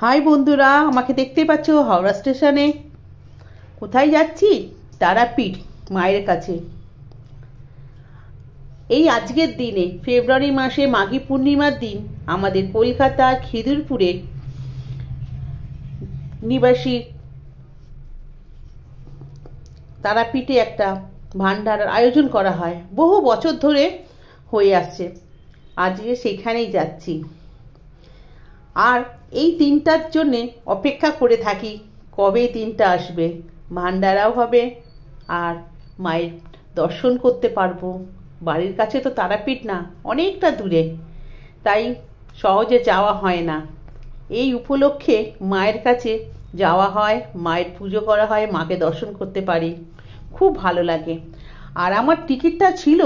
High বন্ধুরা, আমাকে দেখতে পাচ্ছ হাওড়া স্টেশনে। কোথায় যাচ্ছি? তারাপীঠ মায়ের কাছে। এই আজকের দিনে ফেব্রুয়ারি মাসে মাঘী পূর্ণিমার দিন আমাদের কলকাতার খিদিরপুরে নিবাসী তারাপীঠে একটা ভান্ডারার আয়োজন করা হয়। বহু বছর ধরে হয়ে আসছে। আজকে সেখানেই যাচ্ছি। আর এই দিনটার জন্যে অপেক্ষা করে থাকি, কবে দিনটা আসবে, ভান্ডারাও হবে আর মায়ের দর্শন করতে পারবো। বাড়ির কাছে তো তারাপীঠ না, অনেকটা দূরে, তাই সহজে যাওয়া হয় না। এই উপলক্ষে মায়ের কাছে যাওয়া হয়, মায়ের পুজো করা হয়, মাকে দর্শন করতে পারি, খুব ভালো লাগে। আর আমার টিকিটটা ছিল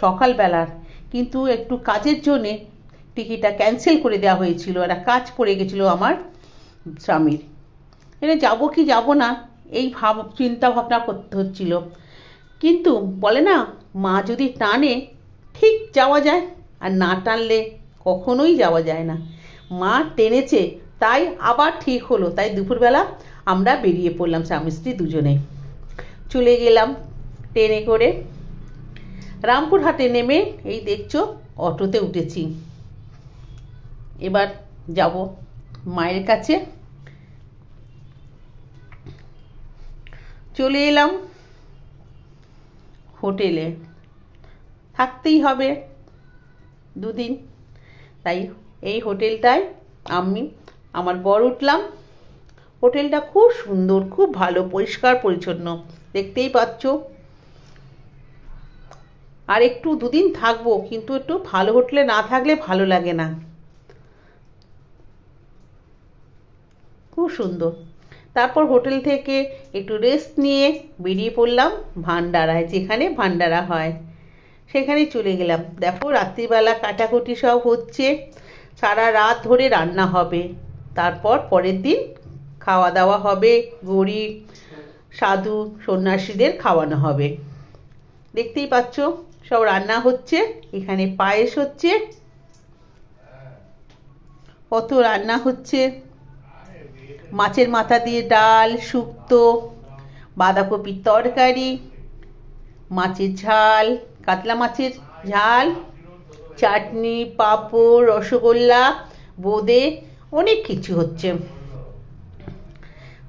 সকালবেলার, কিন্তু একটু কাজের জন্যে টিকিটটা ক্যান্সেল করে দেওয়া হয়েছিল। একটা কাজ পড়ে গেছিলো আমার স্বামীর। এটা যাবো কি যাব না এই চিন্তা ভাবনা করতে হচ্ছিল। কিন্তু বলে না, মা যদি টানে ঠিক যাওয়া যায়, আর না টানলে কখনোই যাওয়া যায় না। মা টেনেছে, তাই আবার ঠিক হলো। তাই দুপুরবেলা আমরা বেরিয়ে পড়লাম, স্বামী স্ত্রী দুজনে চলে গেলাম ট্রেনে করে। রামপুরহাটে নেমে এই দেখছো অটোতে উঠেছি। এবার যাব মায়ের কাছে। চলে এলাম হোটেলে, থাকতেই হবে দুদিন, তাই এই হোটেলটায় আমি আমার বর উঠলাম। হোটেলটা খুব সুন্দর, খুব ভালো, পরিষ্কার পরিচ্ছন্ন, দেখতেই পাচ্ছ। আর একটু দুদিন থাকবো, কিন্তু একটু ভালো হোটেলে না থাকলে ভালো লাগে না। খুব সুন্দর। তারপর হোটেল থেকে একটু রেস্ট নিয়ে বেরিয়ে পড়লাম ভান্ডারায়, যেখানে ভান্ডারা হয় সেখানে চলে গেলাম। দেখো রাত্রিবেলা কাটাকুটি সব হচ্ছে, সারা রাত ধরে রান্না হবে, তারপর পরের দিন খাওয়া দাওয়া হবে, গরিব সাধু সন্ন্যাসীদের খাওয়ানো হবে। দেখতেই পাচ্ছ সব রান্না হচ্ছে, এখানে পায়েস হচ্ছে, কত রান্না হচ্ছে। মাছের মাথা দিয়ে ডাল, শুক্তো, বাঁধাকপির তরকারি, মাছের ঝাল, কাতলা মাছের ঝাল, চাটনি, পাঁপড়, রসগোল্লা, বোঁদে, অনেক কিছু হচ্ছে।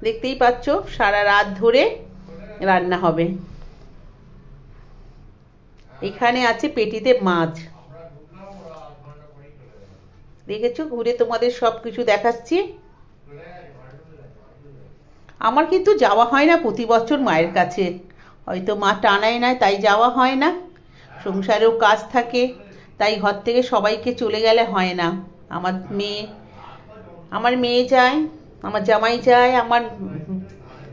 দেখতেই পাচ্ছ সারা রাত ধরে রান্না হবে। এখানে আছে পেটিতে মাছ, দেখেছো? ঘুরে তোমাদের সব কিছু দেখাচ্ছি। আমার কিন্তু যাওয়া হয় না প্রতি বছর মায়ের কাছে, হয়তো মা টানায় না, তাই যাওয়া হয় না। সংসারেও কাজ থাকে, তাই ঘর থেকে সবাইকে চলে গেলে হয় না। আমার মেয়ে যায়, আমার জামাই যায়, আমার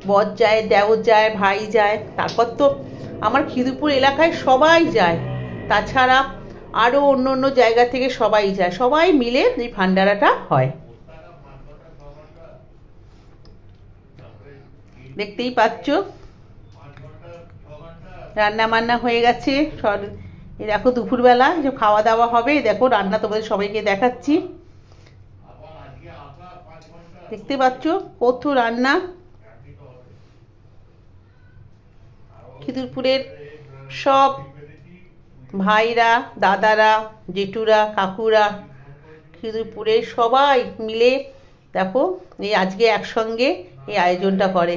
বর যায়, দেওর যায়, ভাই যায়, তারপর তো আমার খিদিরপুর এলাকায় সবাই যায়। তাছাড়া আরও অন্য অন্য জায়গা থেকে সবাই যায়, সবাই মিলে এই ভান্ডারাটা হয়। দেখতেই পাচ্ছ রান্না বান্না হয়ে গেছে। এই দেখো দুপুরবেলা যে খাওয়া দাওয়া হবে, দেখো রান্না তোমাদের সবাইকে দেখাচ্ছি। দেখতে পাচ্ছ কত রান্না। খিদিরপুরের সব ভাইরা, দাদারা, জেঠুরা, কাকুরা, খিদিরপুরের সবাই মিলে দেখো এই আজকে একসঙ্গে এই আয়োজনটা করে।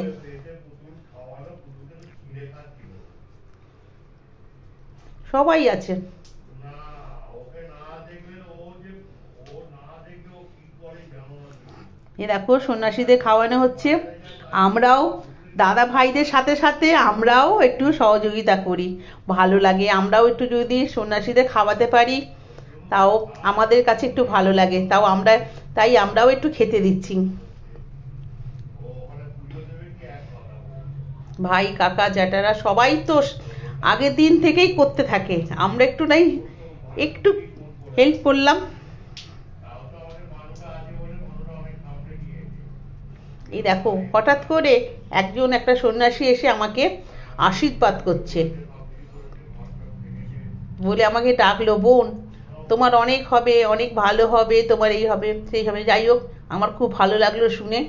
সবাই আছে। এ দেখো সন্ন্যাসীদের খাওয়ানো হচ্ছে। আমরাও দাদা ভাইদের সাথে সাথে আমরাও একটু সহযোগিতা করি, ভালো লাগে। আমরাও একটু যদি সন্ন্যাসীদের খাওয়াতে পারি তাও আমাদের কাছে একটু ভালো লাগে, তাই আমরাও একটু খেতে দিচ্ছি। ভাই কাকা জ্যাঠারা সবাই তো আগের দিন থেকেই করতে থাকে, আমরা একটু হেল্প করলাম। এই দেখো হঠাৎ করে একটা সন্ন্যাসী এসে আমাকে আশীর্বাদ করছে, বলে আমাকে ডাকলো, বোন তোমার অনেক হবে, অনেক ভালো হবে, তোমার এই হবে সেই হবে। যাই হোক, আমার খুব ভালো লাগলো শুনে,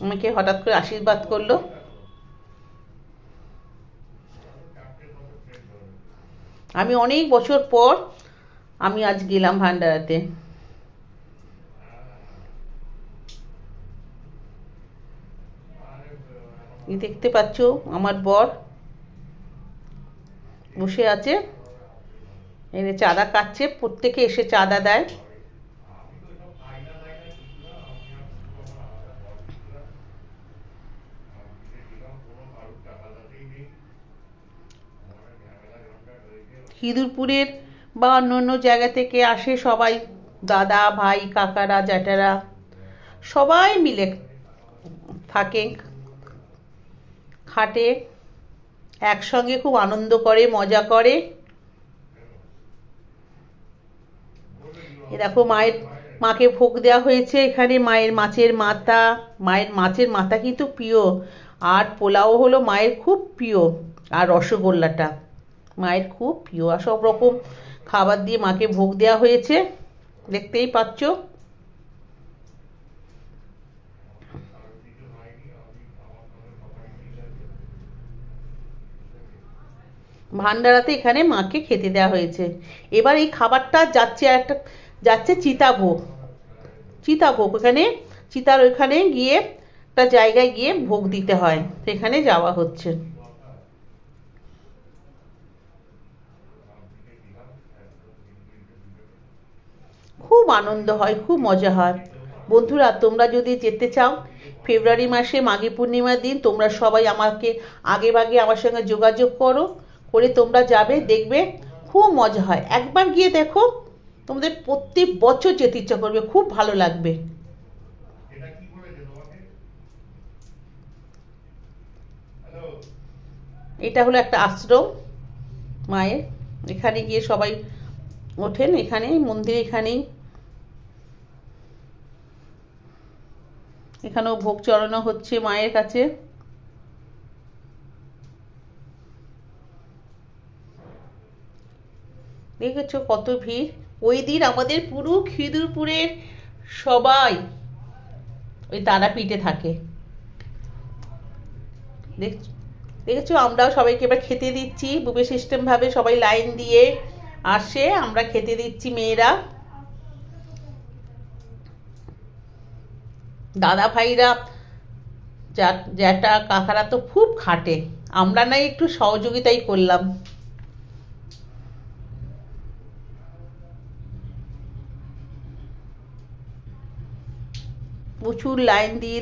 আমাকে হঠাৎ করে আশীর্বাদ করলো। আমি অনেক বছর পর আমি আজ গেলাম ভান্ডারাতে। দেখতে পাচ্ছ আমার বর বসে আছে, এনে চাঁদা কাটছে, প্রত্যেকে এসে চাঁদা দেয়। খিদুরপুরের বা অন্য অন্য জায়গা থেকে আসে সবাই, দাদা ভাই কাকারা জ্যাঠারা সবাই মিলে থাকে, খাটে, একসঙ্গে খুব আনন্দ করে, মজা করে। এ দেখো মাকে ভোগ দেওয়া হয়েছে এখানে, মায়ের মাছের মাথা কিন্তু প্রিয়, আর পোলাও হলো মায়ের খুব প্রিয়, আর রসগোল্লাটা মায়ের খুব প্রিয়, আর সব রকম খাবার দিয়ে মাকে ভোগ দেওয়া হয়েছে, দেখতেই পাচ্ছ। ভান্ডারাতে এখানে মাকে খেতে দেওয়া হয়েছে। এবার এই খাবারটা যাচ্ছে চিতাভোগ এখানে চিতার ওইখানে গিয়ে একটা জায়গায় গিয়ে ভোগ দিতে হয়, সেখানে যাওয়া হচ্ছে। খুব আনন্দ হয়, খুব মজা হয়। বন্ধুরা, তোমরা যদি যেতে চাও ফেব্রুয়ারি মাসে মাঘী পূর্ণিমার দিন, তোমরা সবাই আমাকে আগে ভাগে আমার সঙ্গে যোগাযোগ করে তোমরা যাবে, দেখবে খুব মজা হয়। একবার গিয়ে দেখো, তোমাদের প্রত্যেক বছর যেতে ইচ্ছা করবে, খুব ভালো লাগবে। এটা হলো একটা আশ্রম মায়ের, এখানে গিয়ে সবাই ওঠেন, এখানে মন্দিরে, এখানেও ভোগ চড়ানো হচ্ছে মায়ের কাছে। দেখেছো কত ভিড়। ওই দিন আমাদের পুরো খিদুরপুরের সবাই ওই তারাপীঠে থাকে। দেখেছো, আমরাও সবাইকে এবার খেতে দিচ্ছি, বুফে সিস্টেম ভাবে সবাই লাইন দিয়ে আসে, আমরা খেতে দিচ্ছি মেয়েরা। দাদা ভাইরা জ্যাঠা কাকারা তো খুব খাটে, আমরা নাই একটু সহযোগিতাই করলাম। প্রচুর লাইন দিয়ে